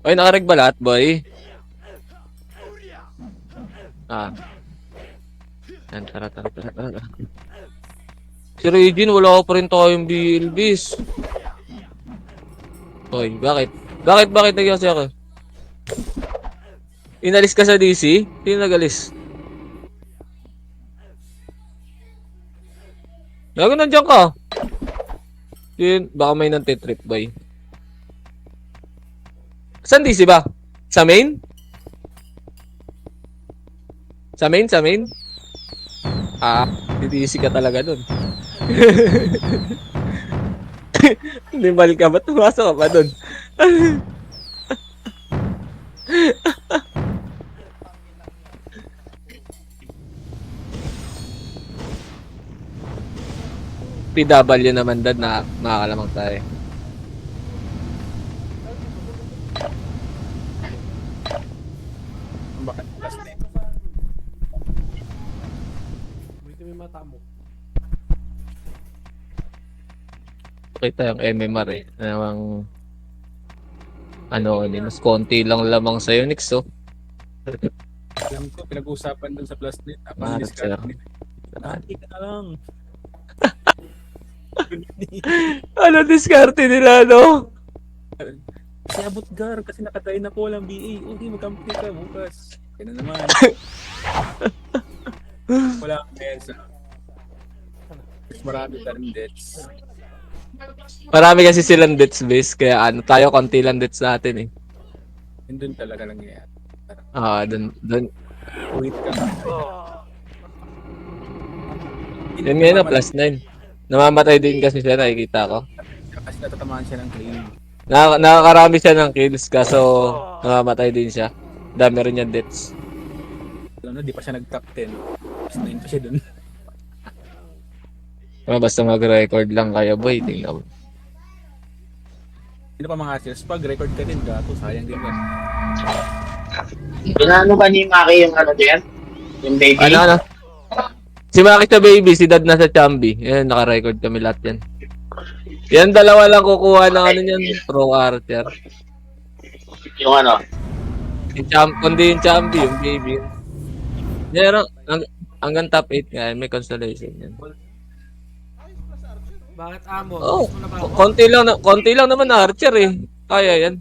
Oy, nakareg ba lahat, boy? Ah. Yan, tara. Si Regine, wala ko pa rin tayong bilbis. Oy, bakit? Bakit nag-iwas ako? Inalis ka sa DC? Sino nag-alis? Gago, nandiyan ka. Yun, baka may nantitrip, boy. Saan DC ba? Sa main? Sa main? Ah, DC ka talaga dun. Hindi balik ka, ba't pumasok ka pa dun? PW naman dad na makakalamang tayo. Bakit? Last name. Buti may mata mo. Kita yung MMR eh. Namang ano, mas konti lang lamang sa'yo, Nix, oh. Alam ko, pinag-uusapan dun sa plus name. Ah, Apang discard sir. nila. Dati ka na lang. Ano diskarte nila, no? Si Abot Gar, kasi nakatry na po lang BA. Okay, mag-company ka bukas. Kaya na naman. Wala akong pensa. Mas marami ka rin debts. Marami kasi silang debts base, kaya ano, tayo konti lang debts natin eh. Yun dun talaga lang yan. Ah, dun. Wait ka. Yan ngayon na, plus 9. Namamatay din kasi siya, nakikita ko. Kasi natatamaan siya ng claim. Nakakarami siya ng kills, kaso namamatay din siya. Dami rin yung deaths. Alam na, di pa siya nag-top 10. Plus 9 pa siya dun. Basta mag-record lang kayo, boy. Tingnan mo. Sino pa mga sales? Pag record ka din, gato, sayang din yan. Pinano ba ni Maki yung ano din? Yung baby? Ano? Si Maki sa baby, si Dad nasa Chambi. Yan, naka-record kami lahat yan. Yan, dalawa lang kukuha ng ano yan, Pro Archer. Yung ano? Kundi yung Chambi, yung baby. Yan, hanggang top 8 nga, may constellation yan. Bakit amo? Oh, Miss mo na ba ako? konti lang naman na Archer eh. Kaya yan.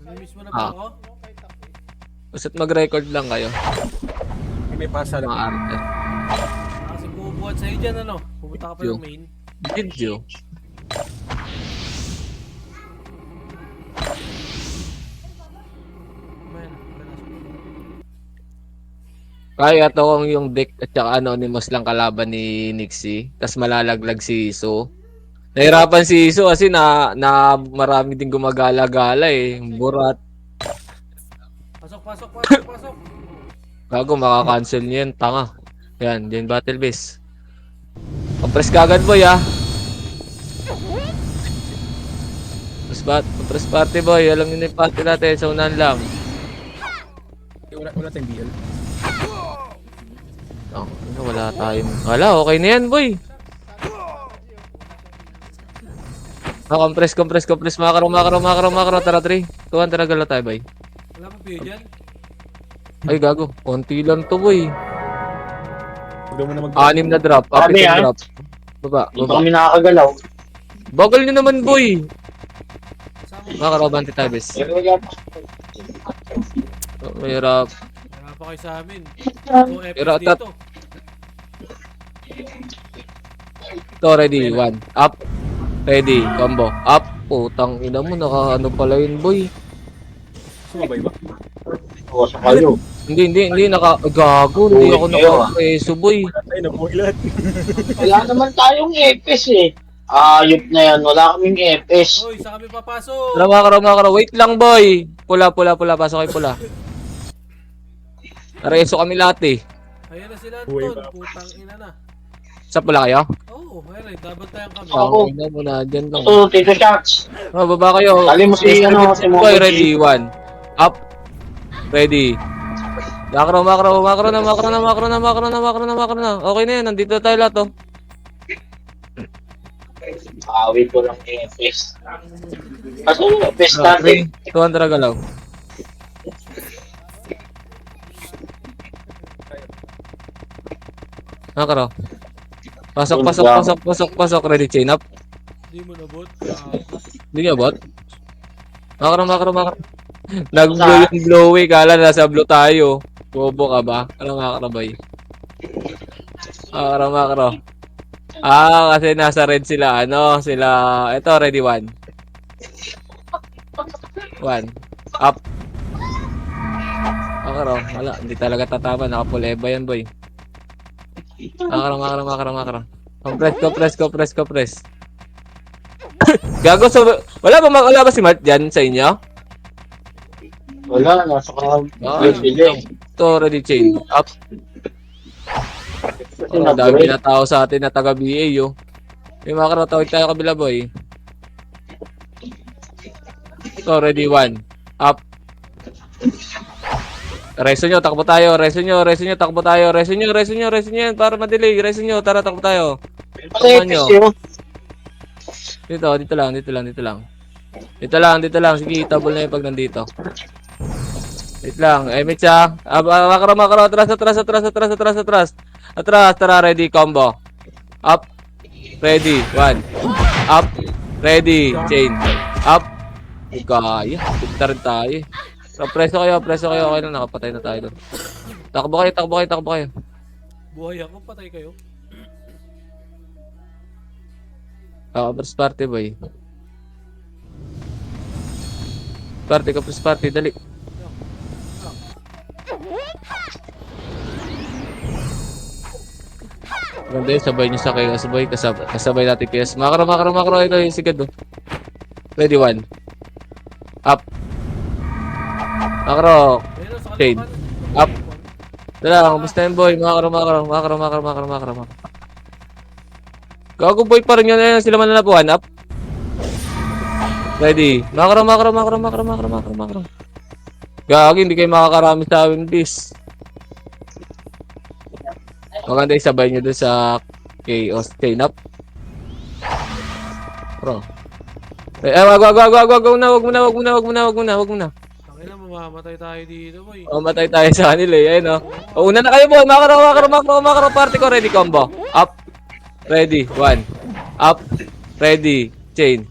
Namimiss mo na ba ako? Basta't mag-record lang kayo, May pasa mga lang. Archer. Kasi bubuhat sa'yo dyan, ano? Pupunta ka pa ng main. Video. Ayan, Kaya to kung yung deck at saka anonymous lang kalaban ni Nixie, tas malalaglag si Iso. Nahirapan si Iso kasi na marami din gumagala-gala eh. Burat. Pasok. Gago, makakancel niya yan. Tanga. Yan, din battle base. Compress ka agad, boy, ah. Compress party, boy. Alam niyo na yung party natin. Sa unahan lang. Wala tayong BL. Oh, ano, wala tayong... Wala, okay na yan, boy. Compress. Makaro. Tara, 3. Tuwan, tara, gala tayo, boy. Wala pa piyo dyan? Ay, gago. Konti lang to, boy. Huwag mo na mag- 6 na drop. Sabi, Apat na ah. drop. Baba. Hindi pa kami nakakagalaw. Bagal nyo naman, boy. Saan mo? Makarabanti tayo, bes. Mahirap. Wala pa kayo sa amin. So, Pero FS dito. Ito, ready. 1. Up. Ready. Combo. Up. Putang ina mo. Naka-ano pala yun, boy. Sumabay ba? Oo, sa kayo. Hindi. Gago. Hindi ako naka-preso, boy. Ay, nabuhay lahat. Wala naman tayong EPS eh. Ayop na yan. Wala kaming EPS. Hoy, saan kami papasok? Tara, makaro. Wait lang, boy. Pula. Pasok kayo pula. Nareso kami lahat, eh. Ayan na sila, Buhay Anton. pa. Putang ina na. Sa pula kayo? Oo, ayan eh. Dapat tayong kami. Oo. Ina mo na. Dyan lang. Ito, Tito Shots. Baba kayo. Dali mo si, ano, si Boy, Momo ready. G. 1. Up. Ready. Makro na. Okay na yan. Nandito tayo lahat, oh. Awit ko lang EPS. Kasi best Ah, natin. 200 galaw. Makro. Pasok, pasok, pasok, pasok, pasok. Ready, chain up. Hindi mo nabot. Gago. Hindi niya bot. Makro, makro, makro. Nag-blow yung blowy. Kala nasa blue tayo. Bobo ka ba? Ano makro ba Makro, makro. Ah, kasi nasa red sila. Ano, sila. Ito, ready, 1. 1. Up. Makro. Wala, hindi talaga tatama. Naka-full eba yan, boy. Makro, makro, makro, makro. Compress, compress, compress, compress. Gago, so, wala ba si Mart dyan sa inyo? Wala, nasa Ah, bili. ito, ready chain. Up. Kasi Oh, dami nag-break. na tao sa atin na taga BA, yo. Yung mga karatawid tayo kabila, boy. Ito, ready, 1. Up. Reso nyo, takbo tayo. Reso nyo, takbo tayo. Reso nyo yan, para madelay. Reso nyo, tara, takbo tayo. Kasi Tama nyo. EPS yun. Dito lang, dito lang, dito lang. Dito lang, dito lang. Sige, itabol na yung pag nandito. Wait lang, Mitsa. Makro, makro, atras, atras, atras, atras, atras, atras. Atras, tara, ready, combo. Up. Ready, 1. Up. Ready, chain. Up. Kaya, punta rin tayo. So, preso kayo. Okay lang, nakapatay na tayo doon. Takbo kayo, takbo kayo, takbo kayo. Buhay ako, patay kayo. First party, boy. Party ka, first party, dali. Ganda yun, sabay nyo sa chaos, boy. Kasabay natin chaos. Makro, makro, makro. Ito yung sigad, oh. Ready, 1. Up. Makro. Ayun, sa Shade. kalaban. Up. Dala, kumusta yun, boy? Makro, makro, makro, makro, makro, makro, makro. Gago, boy, parang yun. Ayun, sila mananapuan. Up. Ready. Makro, makro, makro, makro, makro, makro, makro. Gago, hindi kayo makakarami sa amin, please. Maganda isabay nyo doon sa chaos. Chain up. Bro. Wag mo na. Tangina, mamamatay tayo dito, boy. Matay tayo sa kanila eh. Ayun, oh. Una na kayo, boy. Makro. Party ko. Ready, combo. Up. Ready. 1. Up. Ready. Chain.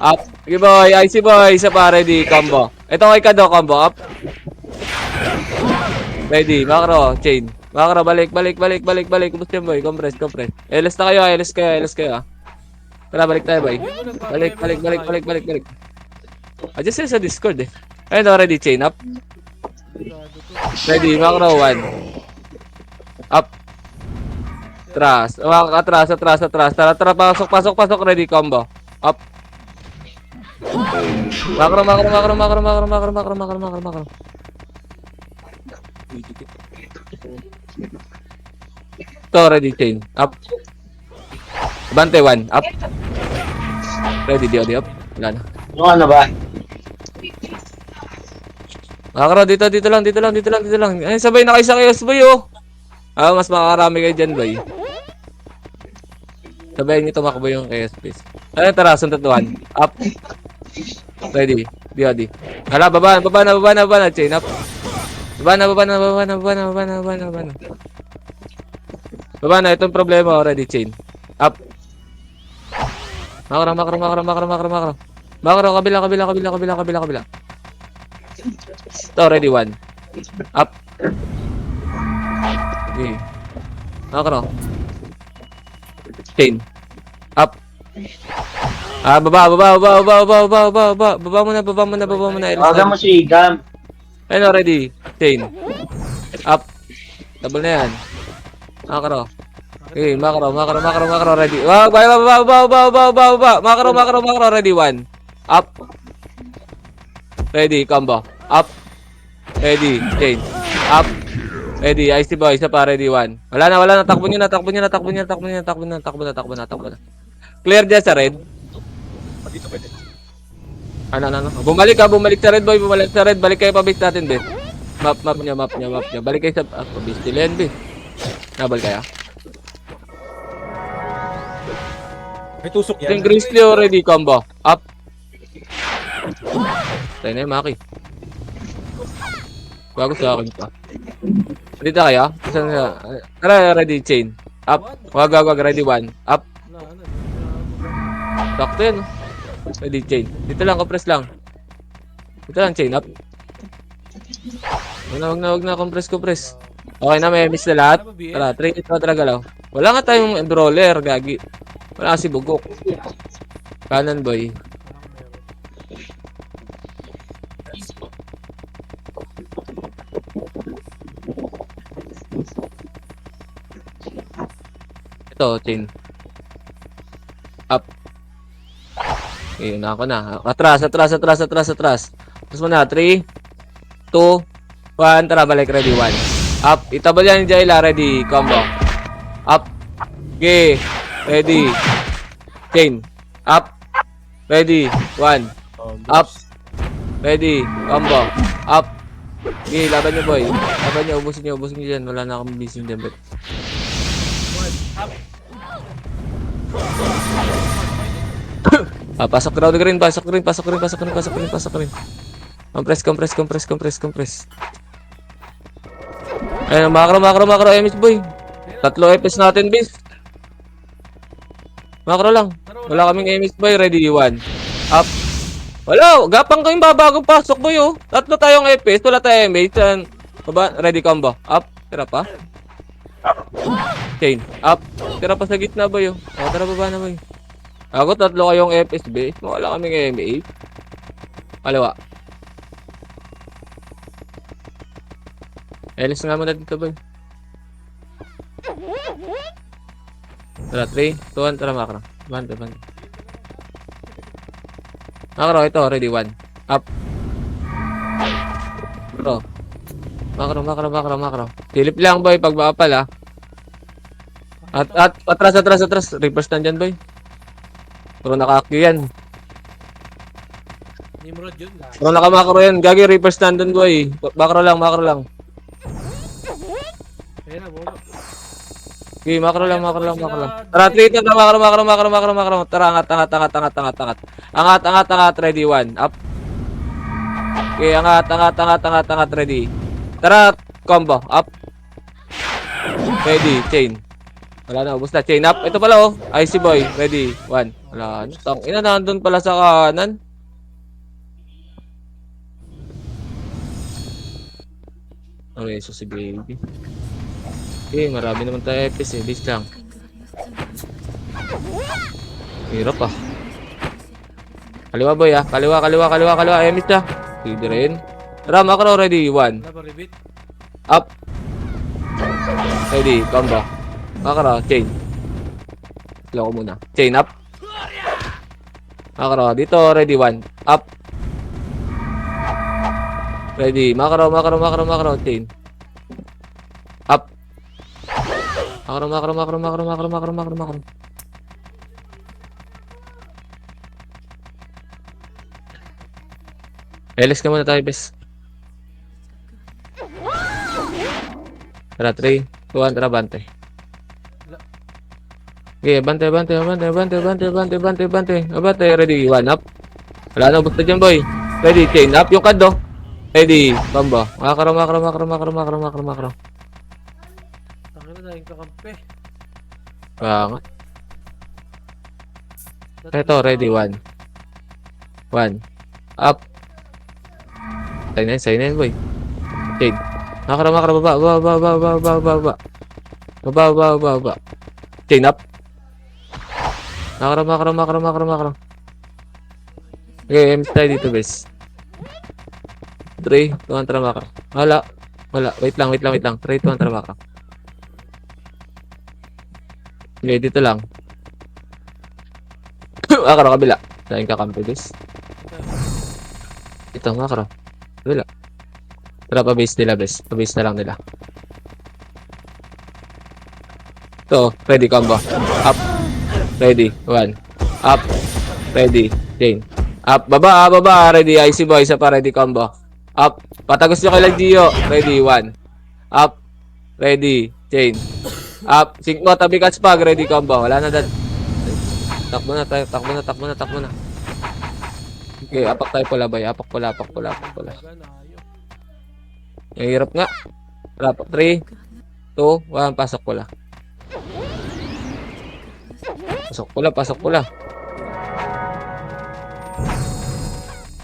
Up. Okay, boy. IC, boy. Isa pa. Ready. Combo. Ito kay Kado. Combo. Up. Ready. Makro. Chain. Makro. Balik. Kumusta yun, boy? Compress. LS na kayo. LS kayo. Tara, balik tayo, boy. Balik. Adjust yun sa Discord eh. Ayun, ready. Chain up. Ready. Makro. 1. Up. Atras. Atras. Tara. Pasok. Ready. Combo. Up. Makro. Ito, ready. Chain. Up. Bante 1. Up. Ready. Di up. Wala na. Yung ano ba? Makro, dito lang. Ay, sabay na kayo sa chaos, boy, oh. Mas makakarami kayo dyan, boy. Sabayan nyo tumakbo yung chaos, please. Ayun, tara, suntutuan. Up. Ready. Di. Hala, baba na. Chain up. Baba na, itong problema, ready, chain. Up. Makro. Makro, kabila. Ito, ready, 1. Up. Okay. Makro. Chain. Up. Baba muna. Tawagan mo si Gam. Ayun, ready. Chain. Up. Double na yan. Makro. Okay, makro, ready. Baba. Makro, ready, 1. Up. Ready, combo. Up. Ready, chain. Up. Ready, IC boy, isa pa, ready, 1. Wala na, takbo nyo na. Clear dyan sa red. Dito pwede. Ano. Bumalik sa red, boy, Balik kayo pa base natin, be. Map niya. Balik kayo sa base nila yan, be. Nabal kaya? May tusok Yung yan. Grizzly already combo. Up. Tayo na yung Maki. Bago sa akin pa. Dito kayo? Saan na? Tara, ready, chain. Up. Wag, ready, 1. Up. Wala, ano. Sakto yan. Ready, chain. Dito lang, compress lang. Dito lang, chain. Up. Wag na, compress. Okay na, may miss na lahat. Tara, 3, 2, tara, galaw. Wala nga tayong brawler, gagi. Wala kasi bugok. Kanan, boy. Ito, chain. Up. Okay, na ako na. Atras. Tapos mo na, 3, 2, 1. Tara, balik. Ready, 1. Up. Itabal yan ni Jayla. Ready, combo. Up. Okay. Ready. Chain. Up. Ready, 1. Up. Ready, combo. Up. Okay, laban nyo, boy. Laban nyo, ubusin nyo dyan. Wala na akong missing dyan, bet. Pasok crowd green. Compress. Ayun, macro, MS boy. 3 FPS natin, bis. Macro lang. Wala kaming MS boy, ready, 1. Up. Wala, gapang ko yung babagong pasok boy, oh. 3 tayong FPS, wala tayong MS. Baba, ready combo. Up, tira pa. Chain, up. Tira pa sa gitna boy, oh. Tara baba na boy. Ako 3 kayong FSB. Wala kaming MA. Kaliwa. Elis nga muna dito, boy. Tara, 3, 2, 1. Tara, macro. Bante. Macro, ito. Ready, 1. Up. Macro. Silip lang, boy. Pag maapal, ha. At atras. Reverse nandyan, boy. Pero naka-active yan. Nimrod yun. Pero naka-macro yan. Gagi, reverse nandun, boy. Macro lang. Ayun na, bolo. Okay, macro lang. Tara, 3, 2, macro. Tara, angat. Angat, ready, 1. Up. Okay, angat, ready. Tara, combo. Up. Ready, chain. Wala na, ubos na. Chain up. Ito pala, oh. Icy boy. Ready, 1. Wala na. Ina, nandun pala sa kanan. Okay, so si baby. Okay, marami naman tayo FPS, eh. Base lang. Hirap, ah. Kaliwa, boy, ah. Kaliwa. Miss na. Sige rin. Tara, macro. Ready, 1. Wala ba repeat? Up. Ready, combo. Macro, chain. Slow ko muna. Chain up. Macro, dito, ready, 1. Up. Ready, macro, chain. Up. Macro. Elis ka muna tayo, bes. Tara, 3, 2, 1, tara, bante. Okay, bante. Ready, 1, up. Wala na, basta dyan, boy. Ready, chain up. Yung card, oh. Ready, combo. Macro. Tangin na dahil kakampi. Bangat. Ito, ready, 1. Up. Sign in, boy. Chain. Macro, baba. Chain up. Macro. Okay, tayo dito, bes. 3, 2, 1, tara, macro. Wala. Wait lang. 3, 2, 1, tara, macro. Okay, dito lang. Macro, kabila. Saan kakampi, bes? Ito, macro. Kabila. Tara, pa-base nila, bes. Pa-base na lang nila. Ito, ready, combo. Up. Ready, 1. Up. Ready, chain. Up, baba. Ready, icy boy. Isa pa, ready, combo. Up. Patagos nyo kay Lagdio. Ready, 1. Up. Ready, chain. Up. 5, tabi catspag. Ready, combo. Wala na dad. Takbo na tayo. Takbo na. Okay, apak tayo pula, bay. Apak pula. Talaga, naayok. Ang hirap nga. Apak. 3, 2, 1. Pasok pula. Pasok pula.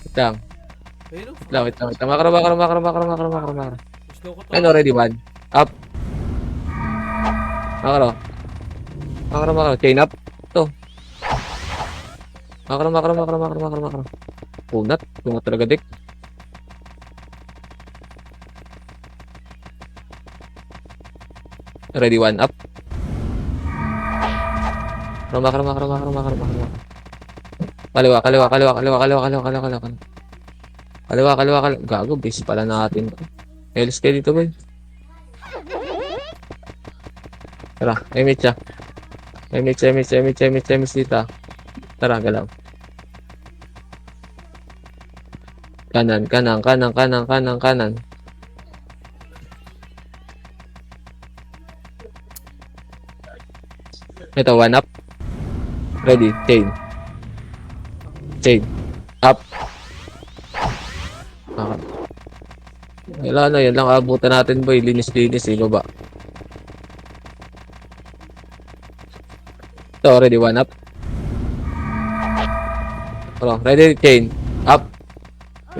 Wait lang. Ayun, Wait lang. Makro. Gusto ko to. Ano, ready, 1. Up. Makro. Chain up. Ito. Makro. Punat talaga, Dick. Ready, 1. Up. Makro. Kaliwa. Gago, base pala natin. Helis kayo dito, boy. Tara, image siya. Image dito. Tara, galaw. Kanan. Ito, 1 up. Ready, chain. Up. Wala na, yan lang abutan natin, boy. Linis, baba. Ito, ready, 1 up. Ready, chain. Up.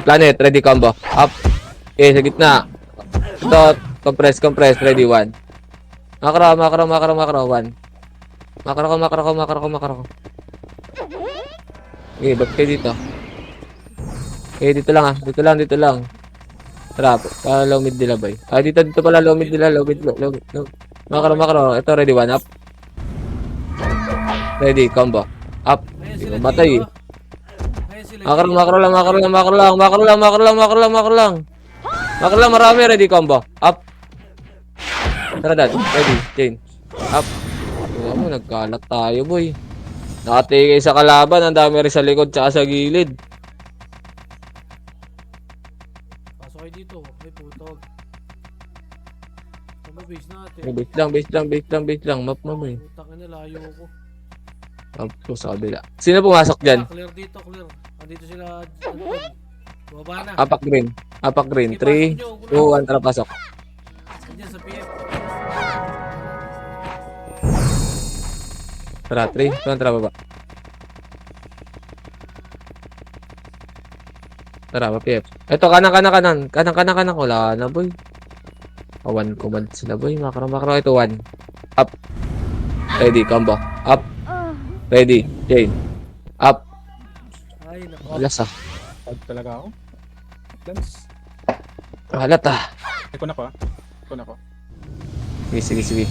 Planet, ready, combo. Up. Okay, sa gitna. Ito, compress, ready, 1. Makro, 1. Makro. Okay, back kayo dito. Okay, dito lang. Tara, low mid nila, boy. Dito pala, low mid nila, low mid. Makro. Ito, ready, 1 up. Ready, combo. Up. Ayun Di sila, mamatay eh. Gio, ah. Ayun sila, Makro lang, marami, ready, combo. Up. Tara, dad. Ready, chain. Up. Alam mo, nagkalat tayo, boy. Nakatigay sa kalaban, ang dami rin sa likod tsaka sa gilid. Pasok kayo dito. Ay, putog. Ano base natin? Base lang. Map mo, boy. Putang ina, layo ko. Up to sa kabila. Sino pumasok dyan? Clear dito, clear. Andito sila. Baba na. Apak green. Sige, 3, pasok 2, nyo. 1, tara, pasok. Andyan sa PF. Tara, 3, 2, tara, baba. Tara, PF. Ito, kanan. Wala na, boy. One command sila, boy. Makro. Ito, 1. Up. Ready, combo. Up. Ready, chain. Up. Ay, nako. Alas ah. Tag talaga ako. Dance. Halat ah. Iko na ko. Sige.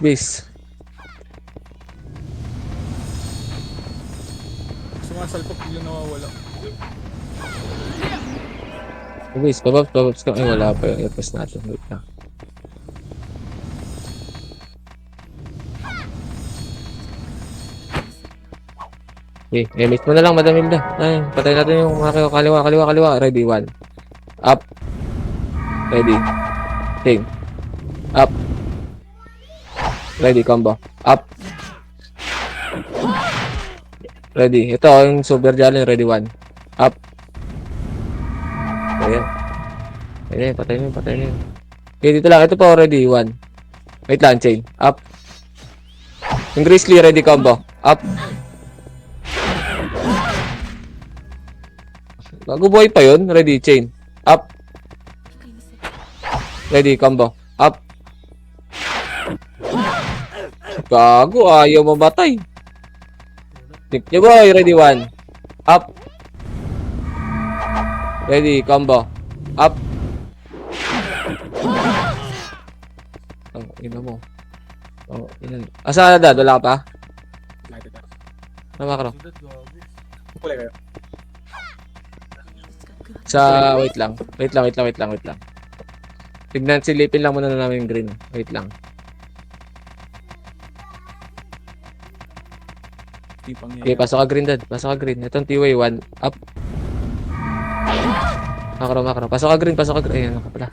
Base. Sumasalpok, biglang nawawala. Base, pababs ka. Ay, wala pa yung airpass natin. Wait lang. Okay, emit mo na lang, Madam Hilda. Ay, patay natin yung mga kaliwa. Ready, 1. Up. Ready. Chain. Up. Ready, combo. Up. Ready. Ito, yung super jolly. Ready, 1. Up. Ayan. Patay na yun. Okay, dito lang. Ito po, ready, 1. Wait lang, chain. Up. Yung grizzly, ready, combo. Up. Bago buhay pa yun. Ready, chain. Up. Ready, combo. Up. Gago, ayaw mabatay. Tip niya, boy. Ready, 1. Up. Ready, combo. Up. Ang ina mo. Asa na, dad? Wala ka pa? United na. Namakro. Sudat, gago. Kulay kayo. Sa, wait lang. Tignan, silipin lang muna na namin yung green. Wait lang. Tipang Okay, pasok ka green, dad. Itong T-way, 1. Up. Makro. Pasok ka green. Ayan, ako pala.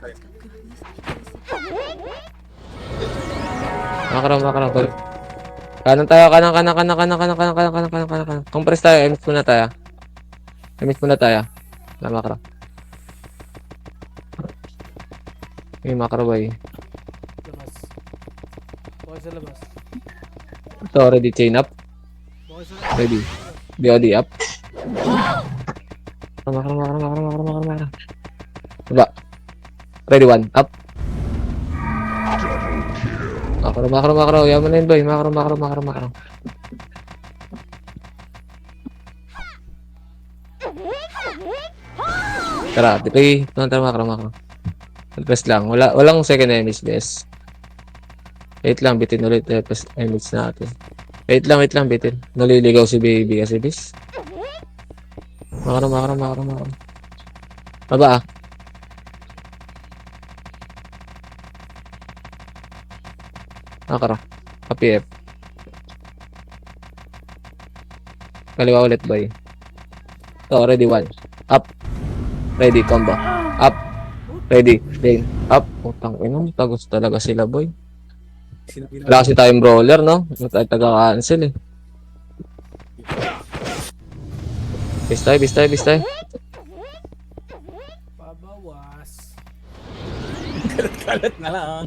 Makro. Kanan tayo, kanan. Compress tayo, MS muna tayo. Na makro. May makro ba eh. Labas. Okay sa labas. Ito, ready, chain up. Okay sa labas. Ready. DOD up. Makro. Baba. Ready, one. Up. Makro. Yaman na yun, boy. Makro. Tara, ditoy. Tara, makro. Press lang. Walang second enemies, bes. Wait lang, bitin ulit. Press enemies natin. Wait lang, bitin. Naliligaw si baby kasi, bis. Makro. Baba ah. Makro. APF. Kaliwa ulit, boy. So, ready, one. Up. Ready, combo. Up. Ready, lane. Up. Putang ina, tagos talaga sila, boy. Wala kasi tayong brawler, no? Wala tayo taga-cancel, eh. Bis tayo. Pabawas. Kalat na lang.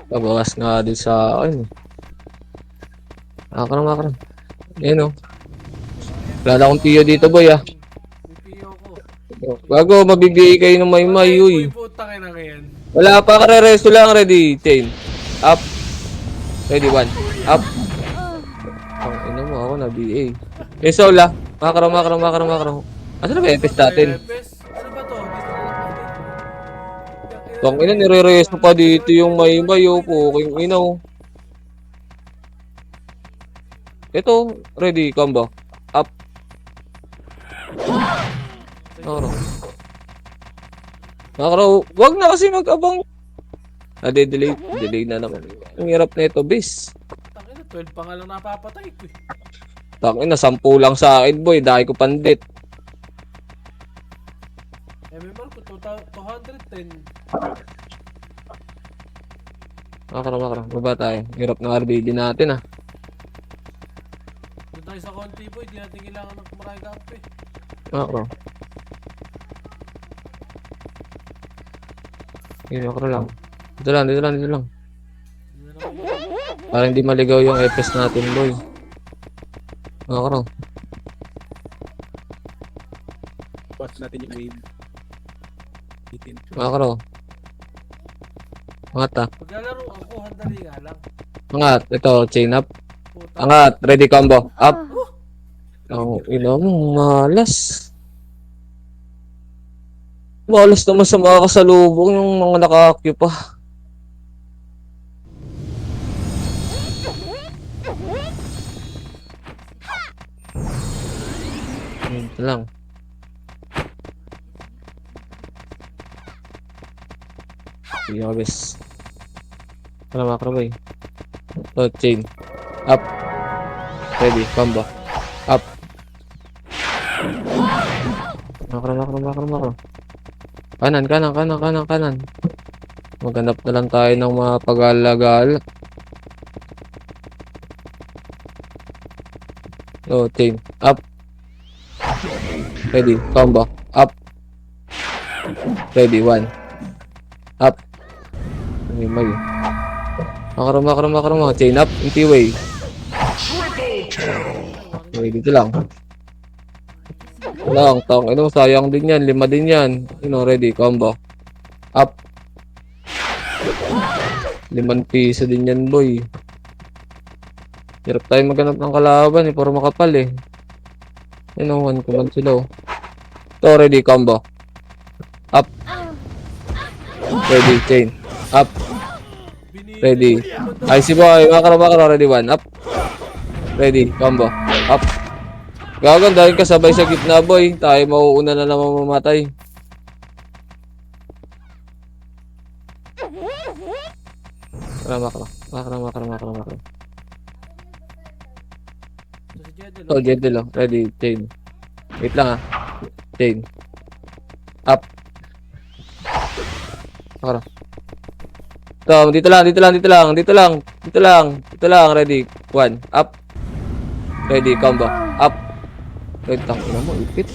Pabawas nga din sa akin, eh. Makro. Ayan, oh. Wala na akong tiyo dito, boy, ah. Pipiyo ko. Bago, mabibigay kayo ng may uy. Putang ina ngayon. Wala pa, kare-resto lang, ready. Chain. Up. Ready, one. Up. Ang ina mo, ako na BA. Eh, Sola. Makro. Asa na ba yung natin? Ano ba to? Dito na lang natin. Tang ina, nire-resto pa dito yung may oh. Puking ina, oh. Ito, ready, combo. Up. Makro. Wag na kasi mag-abang. Delay na naman. Ang hirap na ito, bis. Tangina, 12 pa nga lang napapatay ko eh. Tangina, 10 lang sa akin, boy. Dahil ko pandit. MMR ko 210. Makro. Baba tayo. Hirap ng RBD natin, ah. Doon tayo sa konti boy, di natin kailangan ng maraming kamp eh. Makro. Yun, makro lang. Dito lang. Hindi na naman Para hindi maligaw yung FPS natin, boy. Makro. Watch natin yung wave. Bitin. Makro. Angat, ah. Maglalaro ako, handali nga lang. Angat. Ito, chain up. Puta. Angat. Ready, combo. Up. Ang ina mo, malas. Malas naman sa mga kasalubong yung mga naka-acue pa. Ito lang. Sige ka, bes. Wala makro, boy. Oh, chain. Up. Ready, combo. Up. Makro. Kanan. Maghanap na lang tayo ng mga pag-alagala. Oh, chain. Up. Ready, combo. Up. Ready, one. Up. May. Makro. Chain up. Inti-way. Okay, dito lang. Tang ino, sayang din yan. 5 din yan. Ready, combo. Up. 5 piso din yan, boy. Hirap tayo maghanap ng kalaban, eh. Puro makapal, eh. One command sila, oh. Ito, ready, combo. Up. Ready, chain. Up. Ready. Ay, si boy. Makro. Ready, one. Up. Ready, combo. Up. Gagan, dahil kasabay sa gitna, boy. Tayo mauuna na naman mamatay. Makro. So, si Jedel, Oh, Jedel, oh. Ready, chain. Wait lang, ah. Chain. Up. Makro. Ito, dito lang, dito lang, dito lang, dito lang, dito lang, dito lang, ready, 1, up, ready, combo, up, ready, tangina mo, ipit.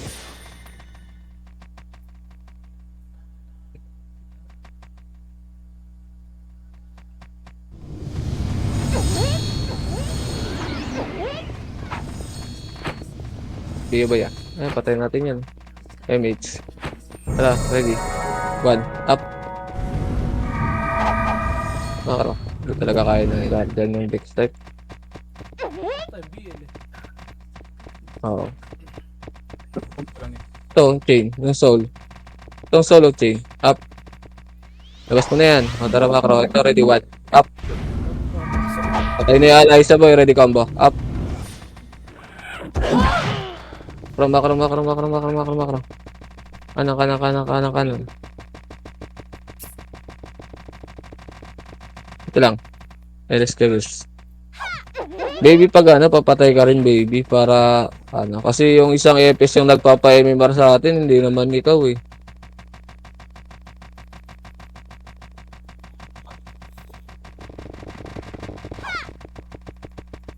Sige ba yan? Ay, patayin natin yan. MH. Tara, ready, 1, up. Makaro, hindi talaga kaya na lahat dyan yung dex type. Time BL eh. Oo. Lang eh. Ito, chain, yung soul. Itong solo chain, up. Labas mo na yan. O, tara makro. Ito, ready, 1, up. Patay na yan, Isa boy, ready combo, up. Makro. Kanan. Ito lang. LS Kevils. Baby, pag ano, papatay ka rin, baby, para, ano, kasi yung isang EPS yung nagpapa-MMR sa atin, hindi naman ikaw, eh.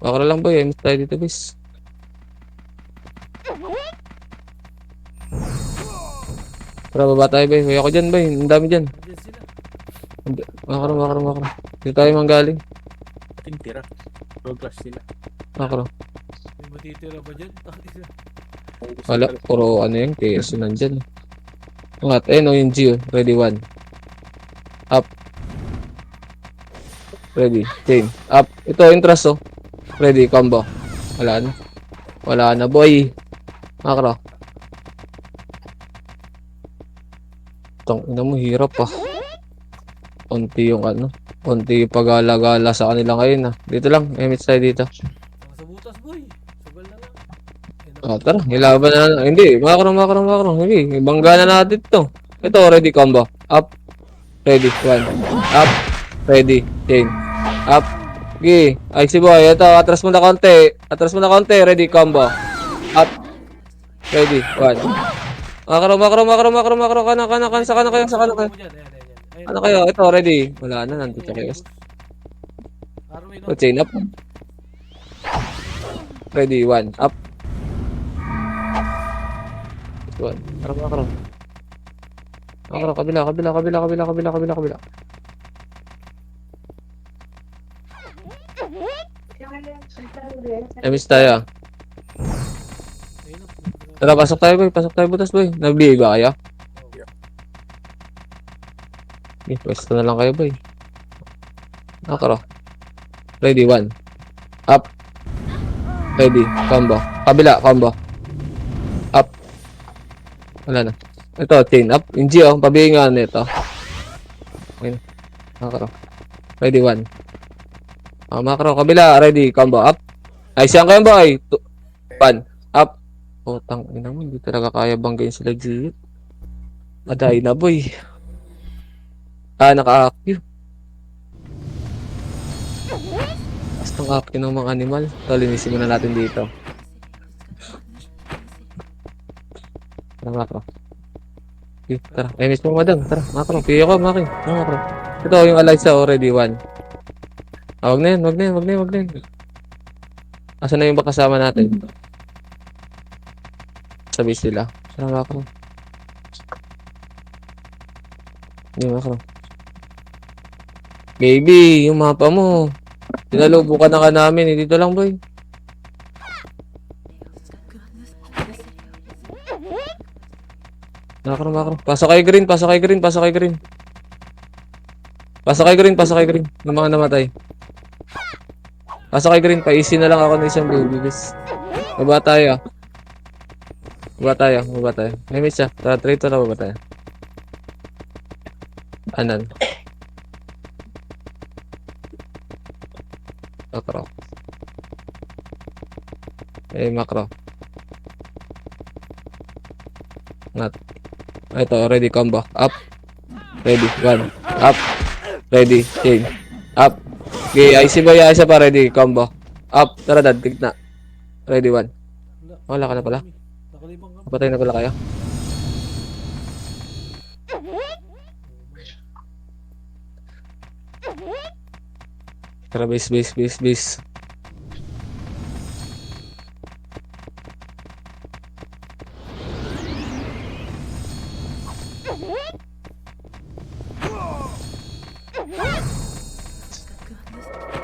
Makro lang, boy. MS tayo dito, bis. Tara, baba tayo, boy. Huwag ako dyan, boy. Ang dami dyan. Nandiyan sila. Makro. Dito tayo manggaling. Ating tira. Road clash sila. Makro. May matitira ba dyan? Tangina. Wala, puro ano yung KS yun nandyan. Angat, no, yung G, oh. Ready, 1. Up. Ready, chain. Up. Ito, intras, oh. Ready, combo. Wala na, boy. Makro. Ina mo, hirap, ah. Unti yung ano. Unti yung pag-alagala sa kanila ngayon, ah. Dito lang, MH tayo dito. Saka sa butas boy. Sugal na lang. Tara, hilaban na. Hindi, makro. Hindi, bangga na natin to. Ito, ready, combo. Up. Ready, 1. Up. Ready, chain. Up. Okay. Ay, si boy. Ito, atras mo na konti. Ready, combo. Up. Ready, 1. Makro. Kanan. Sa kanan kayo. Ayan. Ano kayo? Ito, ready. Wala na, nandito kayo. Arwin O, chain up. Ready, 1. Up. 1. Makro. Kabila. Miss tayo. Tara, pasok tayo, butas, boy. Nag-BA ba kayo? Okay, pwesto na lang kayo, boy. Makro. Ready, 1. Up. Ready, combo. Kabila, combo. Up. Wala na. Ito, chain up. Yung G, oh. Pabingan nito. Okay na. Makro. Ready, 1. Makro. Kabila. Ready. Combo. Up. Ay, siyang kayo, boy. 1. Up. Oh, ina mo. Hindi talaga kaya banggayin sila G. Maday na, boy. Naka-active. Basta active ng mga animal. Ito, linisin muna natin dito. Tara, makro. Okay, tara. Miss mo, madam. Tara, makro. Piyo ko, makro. Ito, yung Alyssa, already, 1. Wag na yan. Asan na yung kasama natin? Sabi sila. Tara, makro. Hindi, makro. Baby, yung mapa mo. Tinalubukan na ka namin. Dito lang, boy. Makro. Pasok kay green. Pasok kay green. Yung mga namatay. Pasok kay green. Paisi na lang ako ng isang baby. Baba tayo. May miss siya. Tara, traitor na baba tayo. Anan. Makro. Makro. Ngat. Ito, ready, combo. Up. Ready, 1. Up. Ready, chain. Up. Okay, IC ba ya? Isa pa, ready, combo. Up. Tara, dad, tigna. Ready, 1. Wala ka na pala. Nakalibang ka. Patay na pala kayo. Tara, base, base, base, base.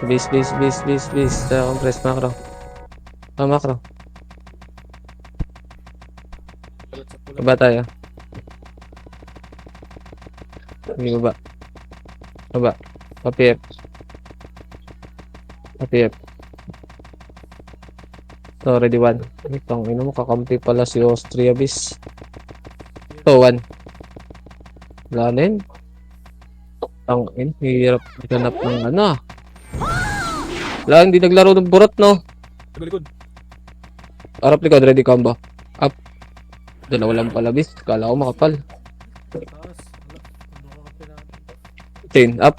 Base, base, base, base, base. Tara, compress, macro. Ah, macro. Balot sa pula. Baba tayo. Hindi baba. Baba. PF. PF. So, ready one. Itong ino mo, kakampi pala si Austria, bis. So, one. Wala na yun. Ang hirap ganap ng ano. Wala, hindi naglaro ng burot, no? Sa likod. Arap likod, ready combo. Up. Dalawa lang pala, bis. Kala ko makapal. Taas. Wala. Ano ka kape natin? Chain, up.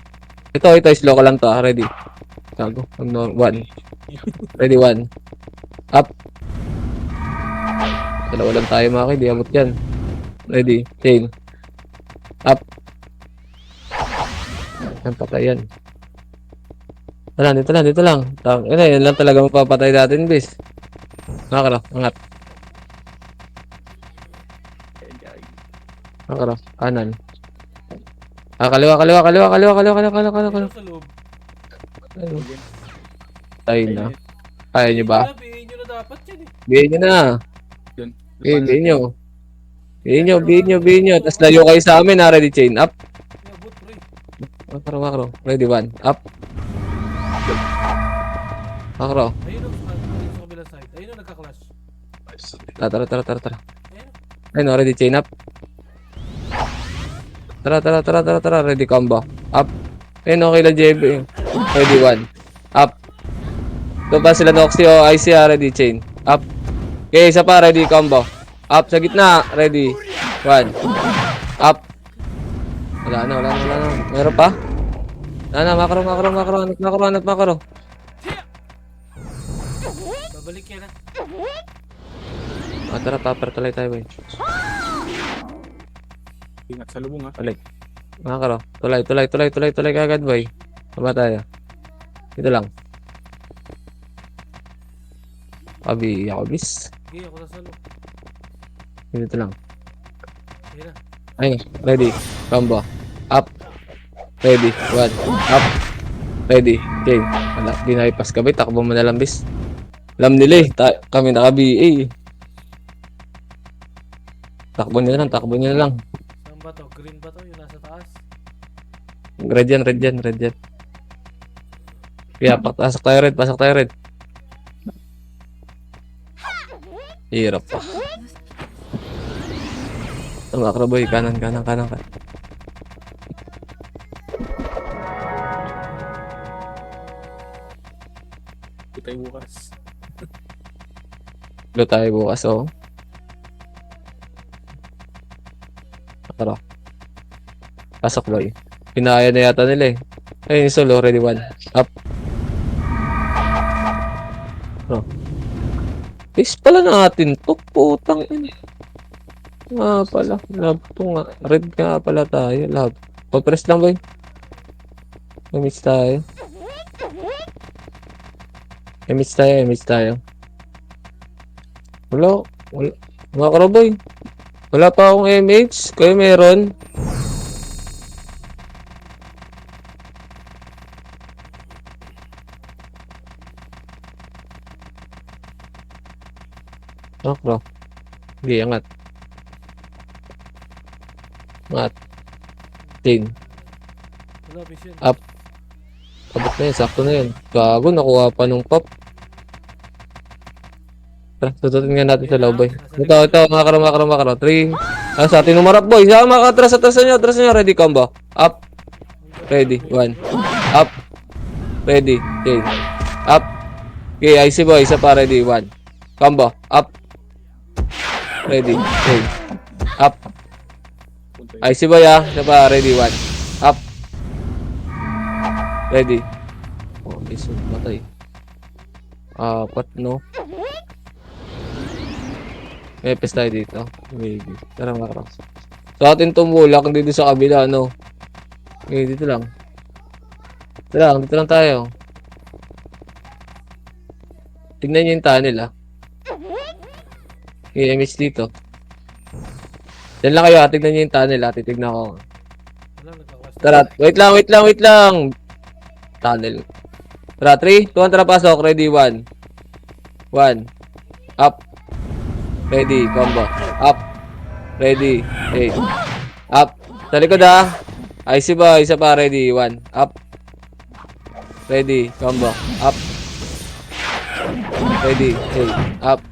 Ito, slow ka lang to, ah. Ready. Tago. One. Ready, one. Up. Dalawa lang tayo, Maki. Di abot yan. Ready. Chain. Up. Yan, patay yan. Dito lang. Yan lang talaga mapapatay natin, bis. Makakara, angat. Makakara, kanan. Kaliwa. Ano sa loob? Tayo na. Kaya nyo ba? Wala, bihin nyo na dapat yan eh. Bihin nyo na. Yun. Bihin nyo. Tapos layo kayo sa amin, ha? Ready, chain. Up. Abot, pre. Makro. Ready, one. Up. Makro. Ayun o, sa kabilang side. Ayun o, nagka-clash. Tara. Ayun o. Ayun, ready, chain. Up. Tara. Ready, combo. Up. Ayun, okay lang, JB. Ready, one. Up. Ito pa sila Noxy o IC, ha? Ready, chain. Up. Okay, isa pa. Ready, combo. Up sa gitna. Ready. One. Up. Wala na. Meron pa? Makro. Babalik yan ah. Tara, topper tuloy tayo, boy. Ingat sa lubong ha. Balik. Makro. Tuloy kagad, boy. Tama tayo. Dito lang. Abi, ako, bis. Sige, ako sa loob. Dito lang. Ayun na. Ay, ready. Combo. Up. Ready. One. Up. Ready. Okay. Wala. Di na ipas ka, boy. Takbo mo na lang, bis. Alam nila eh. Kami naka-BA eh. Takbo nyo na lang. Saan ba to? Green ba to? Yung nasa taas? Red yan. Kaya, pasok tayo red. Hirap pa. Makro, boy. Kanan. Di tayo bukas. Lo tayo bukas, oh. Makro. Pasok, boy. Pinaya na yata nila eh. Ayun, solo. Ready, one. Up. Oh. Base pala natin to. Putang ina. Pala. Love to nga. Red nga pala tayo. Love. Pag-press lang, boy. Miss tayo. Miss tayo. Wala. Makro, boy. Wala pa akong MH. Kayo meron. Bro. Sige, angat. Ting. Wala, vision. Up. Abot na yun. Sakto na yun. Gago, nakuha pa nung pop. Tara, tututin nga natin sa loob, boy. Ito. Makro. 3. Sa atin umarap, boy. Sama ka. Atras nyo. Ready, combo. Up. Ready. 1. Up. Ready. Okay. Up. Okay, IC, boy. Isa pa. Ready. 1. Combo. Up. Ready. Okay. Up. IC, boy, ah. Isa pa. Ready. 1. Up. Ready. Oh, isog matay. Apat, no? May pes tayo dito. Maybe. Tara, makro. Sa atin tumulak, hindi dito sa kabila, no? Okay, dito lang. Dito lang tayo. Tignan niyo yung tunnel, ah. Okay, image dito. Diyan lang kayo, ah. Tignan niyo yung tunnel, ah. Titignan ko. Wala, nagka-quest. Tara, wait lang. Tunnel. Tara, 3, 2, 1, tara, pasok. Ready, 1. 1. Up. Ready, combo. Up. Ready, 8. Up. Sa likod, ah. IC ba? Isa pa, ready, 1. Up. Ready, combo. Up. Ready, 8. Up.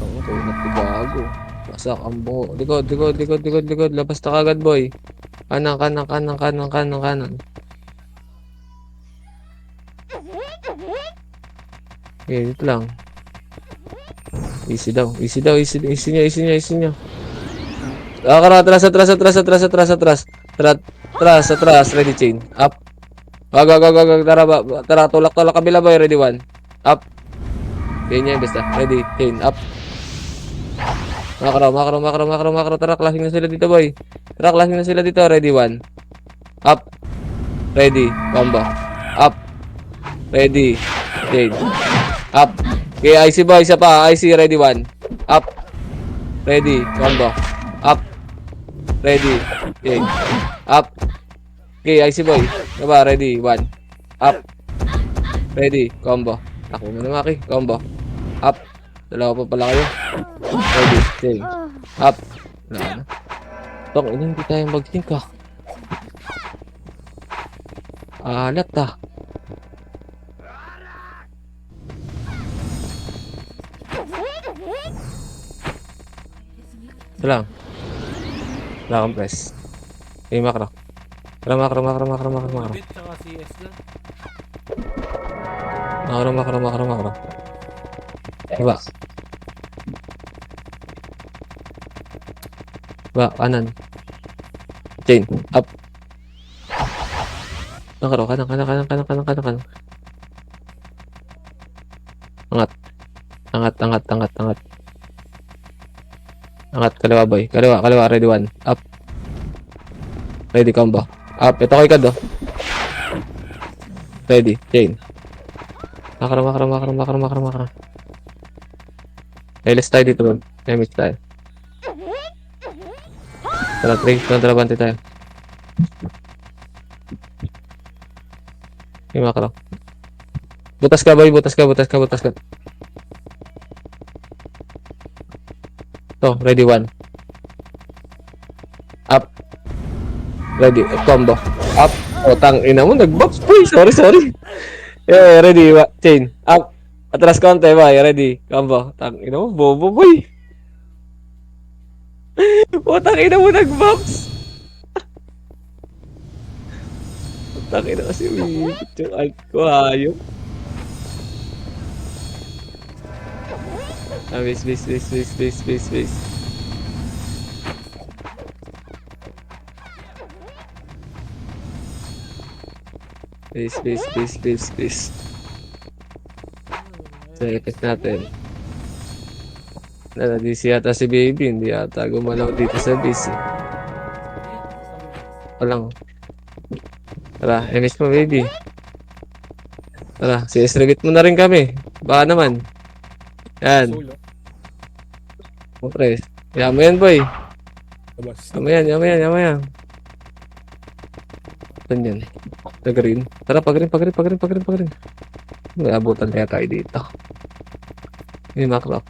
Oo, ito yung nagtibago. Pasak ang buho. Likod. Labas na kagad, boy. Kanan. Okay, dito lang. Easy daw. Easy nyo. Atras. Atras. Ready, chain. Up. Wag. Tara, tulak kabila, boy. Ready, 1. Up. Ganyan, basta. Ready, chain. Up. Makro. Tara, klaseng na sila dito, boy. Ready, 1. Up. Ready, combo. Up. Ready, chain. Up. Okay, IC boy, isa pa. IC, ready, 1. Up. Ready, combo. Up. Ready, chain. Up. Okay, IC boy. Diba, ready, 1. Up. Ready, combo. Ako mo na, Maki. Combo. Up. Dalawa pa pala kayo. Ready, chain. Up. Wala na. Tong, hindi tayo mag-think, ah. Alat, ah. Ito lang. Wala akong press. Okay, makro. Tara, makro. Bit, tsaka CS lang. Makro. Diba? Kanan. Chain. Up. Makro. Kanan. Angat. Angat, kaliwa boy. Kaliwa, ready, 1. Up. Ready, combo. Up. Ito kay Kado. Ready, chain. Makro. Let's tayo dito, bro. Damage tayo. Tara, 3. Tara, bante tayo. Okay, makro. Butas ka, boy. Butas ka. To, ready, 1. Up. Ready, combo. Up. Tang ina mo, nag-box, boy. Sorry. Yeah, ready, chain. Up. Atras konti, boy. Ready, combo. Tang ina mo, bobo, boy. Tang ina mo, nag-box. Tang ina kasi, wipit yung alt ko, hayop. Base. Base. So, ipit natin. DC yata si baby, hindi yata gumalaw dito sa base. Walang. Tara, MS mo, baby. Tara, CS repeat mo na rin kami. Baka naman. Yan. Solo. Pre. Yaman yan, boy. Labas. Yaman. Saan yan? Sa green. Tara, pag-green. May abutan kaya tayo dito. May macro.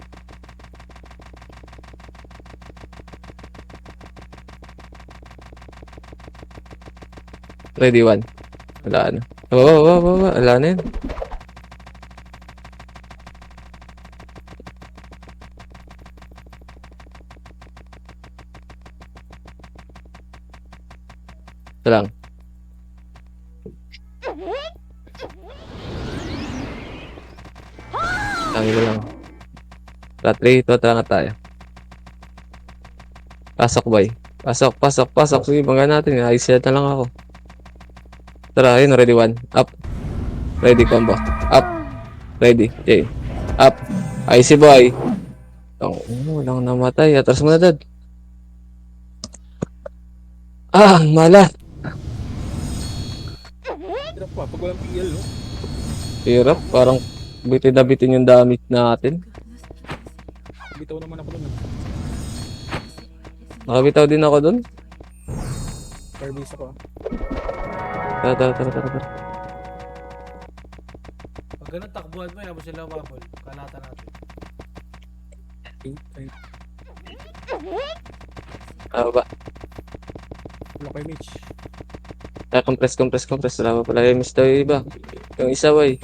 Ready, 1. Wala na. Baba. Wala na yan. Ito lang. Lang. Tara, 3, 2, tara nga tayo. Pasok, boy. Pasok. Sige, bangga natin. I-set na lang ako. Tara, ayun, ready, 1. Up. Ready, combo. Up. Ready, okay. Up. IC, boy. Walang namatay. Atras mo na, dad. Malat. Hirap pa, pag walang PL, no? Hirap, parang bitin yung damit natin. Bitaw naman ako dun. Nakabitaw din ako dun. Service ako. Tara. Pag ganun, takbuhan mo, yabo sila wabol. Kalata natin. Ba? Wala kay Mitch. Compress. Wala pa pala yung miss daw yung iba. Yung isa, way.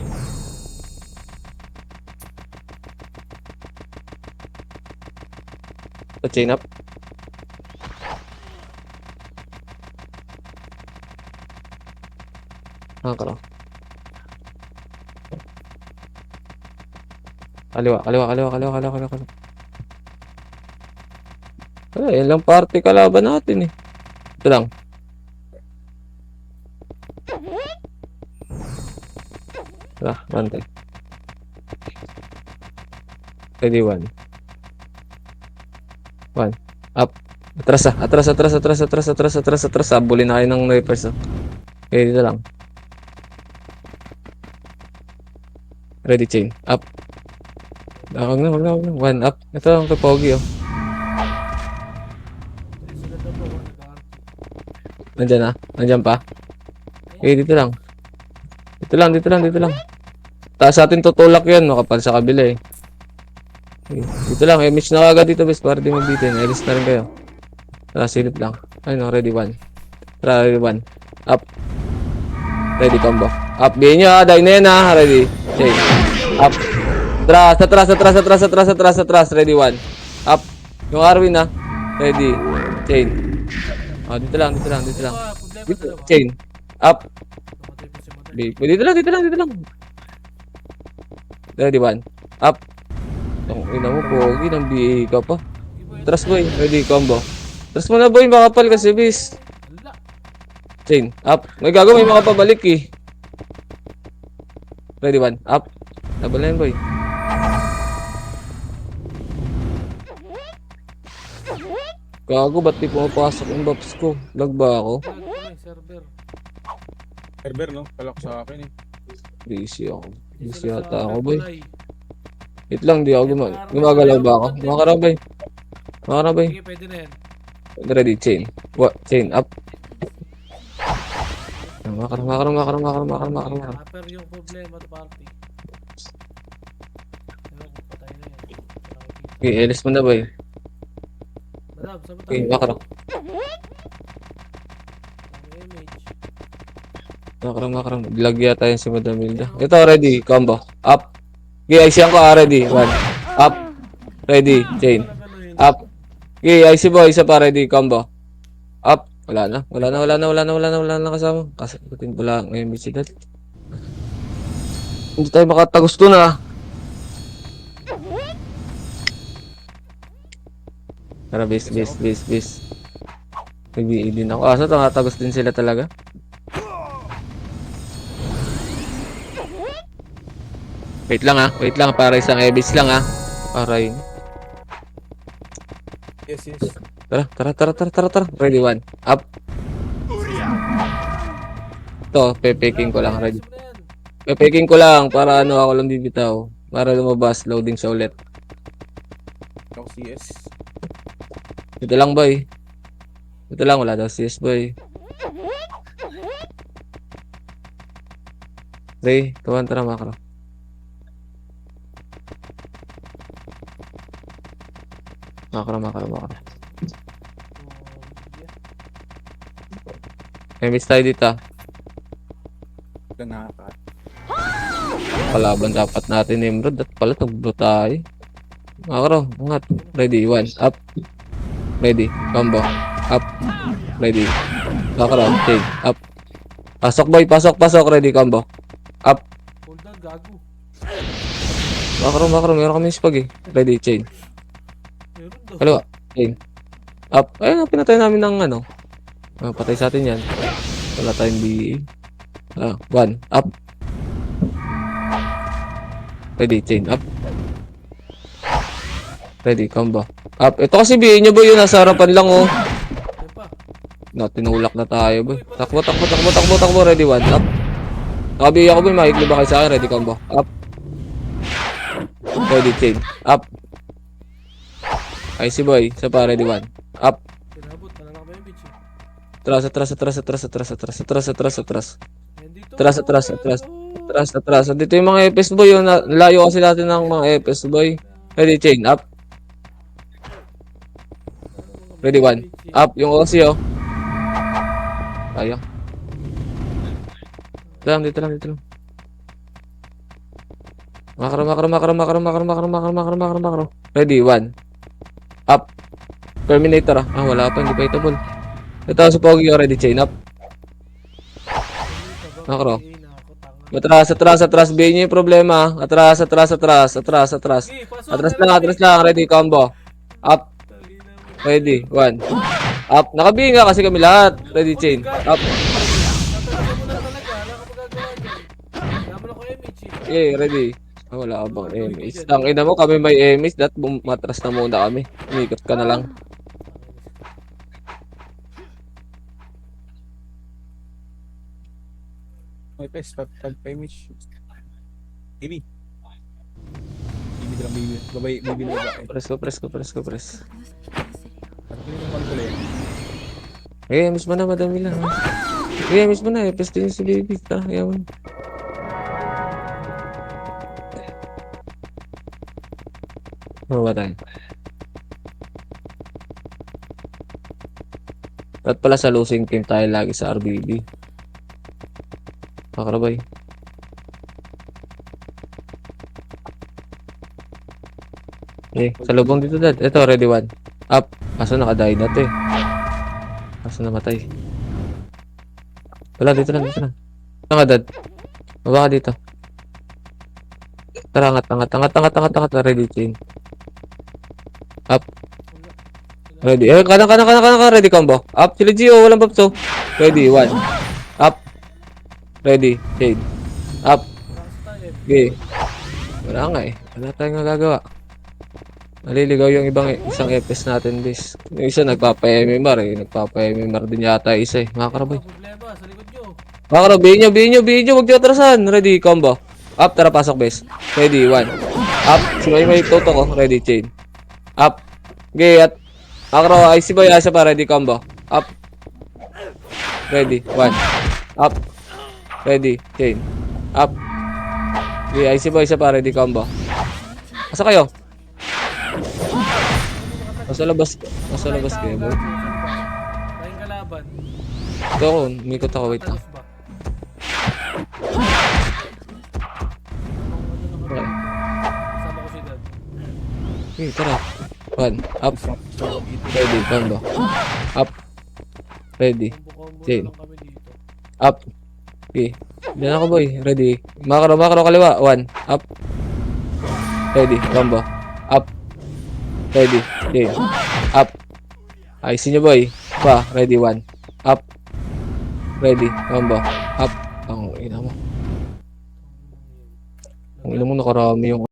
Chain up. Karo. Kaliwa. Yan lang party kalaban natin eh. Ito lang. Bantay. Ready, 1. Up. Atras. Abulin na kayo ng Reapers. Okay, dito lang. Ready, chain. Up. Wag na. 1 up. Ito lang kay Pogi, oh. Sila daw po, Nandyan pa. Okay, dito lang. Dito lang. Taas atin tutulak yan, makapal sa kabila eh. Okay, dito lang, Mitch na kagad dito, bes, para di mabitin. Elis na rin kayo. Silip lang. Ayun, ready, 1. Ready, 1. Up. Ready, combo. Up, bihin nyo, dahil na yan, ready. Chain. Up. Atras. Ready, 1. Up. Yung Arwin, ready. Chain. Dito lang. problema Dito, dalawa. chain. Up. Namatay po si Motel. Dito lang. Ready, 1. Up. Ina mo, Pogi, ng BA ka pa. Trust boy, ready, combo. Trust mo na boy, makapal kasi bis. Wala. Chain, up. May gagawin, may makapabalik eh. Ready, 1. Up. Double line boy. Gago, ba't di pumapasok yung buffs ko? Lag ba ako? Server. Server, no? Kalak sa akin eh. Busy ako. Isa Busy na yata sa ako boy. kulay. Wait lang, di ako gumagalaw ba ako? Makarabay. Sige, pwede na yan. Ready, chain. What? Chain, up. Makarang. Rapper yung problema to party. Ewan ko, patay na yan. Okay, elis mo na boy. Madam, saan mo Okay, tayo? makarang. Ang image. Makarang. Lag yata yun si Madam Hilda. Ito, ready. Combo. Up. Okay, IC ko. Ready. 1. Up. Ready. Chain. Up. Okay, IC boy. Isa pa. Ready. Combo. Up. Wala na kasama. Kasi putin pula ngayon bisidad. Hindi tayo makatagos doon Tara, bis. Nag-i din ako. So nakatagos din sila talaga. Wait lang, para isang ebis lang Para yun. Yes. Tara. Ready, 1. Up. Ito, pepeking ko lang. Ready. Pepeking ko lang para ako lang bibitaw. Para lumabas, loading siya ulit. Ako CS. Ito lang, boy. Wala daw CS, boy. Ray, tuwan, tara, makro. Makro. May miss tayo dito. Ito nakaka. Kalaban dapat natin Nimrod. At pala tugbo tayo. Makro, angat. Ready, 1. Up. Ready, combo. Up. Ready. Makro, chain. Up. Pasok boy, pasok. Ready, combo. Up. Hold on, gago. Makro, meron kami spag eh. Ready, chain. Meron daw. Kaliwa, chain. Up. Ayun, pinatay namin ng patay sa atin yan. Wala tayong BE. 1. Up. Ready, chain. Up. Ready, combo. Up. Ito kasi BE nyo boy, yun nasa harapan lang Yan pa. Tinulak na tayo boy. Takbo. Ready, 1. Up. Nakabihi ako boy, makikli ba kayo sa akin? Ready, combo. Up. Ready, chain. Up. Icy boy. Isa pa, ready, 1. Up. Pinabot, nanalak ba yung bitch eh? Atras, atras, atras, atras, atras, atras, atras, atras, atras. Yan dito. Atras, atras, atras. Atras, atras. Dito yung mga EPS boy. Yung layo kasi natin ng mga EPS boy. Ready, chain. Up. Ready, 1. Up. Yung OC, oh. Ayaw. Dito lang. Makro. Ready, 1. Up. Terminator, ah. Wala pa. Hindi pa itable. Ito si Pogi, ready, chain. Up. Makro. Atras. Bayin niyo yung problema. Atras. Sige, pasok. Atras lang. Ready, combo. Up. Ready, 1. Up. Nakabinga kasi kami lahat. Ready, chain. Up. Tatalaga mo na talaga. Wala ka magagawa dyan. Naman ako MH eh. Okay, ready. Wala ka bang emis? Ang ina mo, kami may emis. Matras na muna kami. Umikot ka na lang. May pes, pag-image. Baby. Baby na babae. Press. Ano yung naman pala yan? Emis mo na, madami lang. Emis mo na, epes din si baby. Tara, yaman. Ano ba tayo? At pala sa losing team tayo lagi sa RBB. Makarabay. Sa lubong dito dad. Ito, ready, 1. Up. Kaso nakadie na to eh. Kaso namatay. Wala, dito lang. Saan ka, dad? Baba ka dito. Tara, angat. Ready, chain. Up. Ready. Kana. Ready, combo. Up. Sila Gio, walang babso. Ready, 1. Up. Ready, chain. Up. Okay. Wala nga eh. Wala tayong magagawa. Naliligaw yung isang EPS natin, bis. Yung isa nagpapa-MMR eh. Nagpapa-MMR din yata isa eh. Makakarabay. Problema, sa likod nyo. Makakarabay nyo. Huwag nyo atrasan. Ready, combo. Up, tara, pasok, bis. Ready, 1. Up. May toto ko. Ready, chain. Up. Okay, at Makro, IC boy, isa pa, ready, combo. Up. Ready, 1. Up. Ready, chain. Up. Okay, IC boy, isa pa, ready, combo. Asa kayo? Nasa labas kayo, boy. Tayong kalaban. Ito ako, umikot ako, wait lang. Talos ba? Okay. Sama ko si dad. Okay, tara. 1. Up. Ready, combo. Up. Ready. Combo Chain. lang kami dito. Up. Okay. Diyan ako, boy. Ready. Makro, kaliwa. 1. Up. Ready, combo. Up. Ready, chain. Up. IC nyo, boy. Pa, ready, 1. Up. Ready, combo. Up. Ang ina mo. Ang ina mo, nakarami yung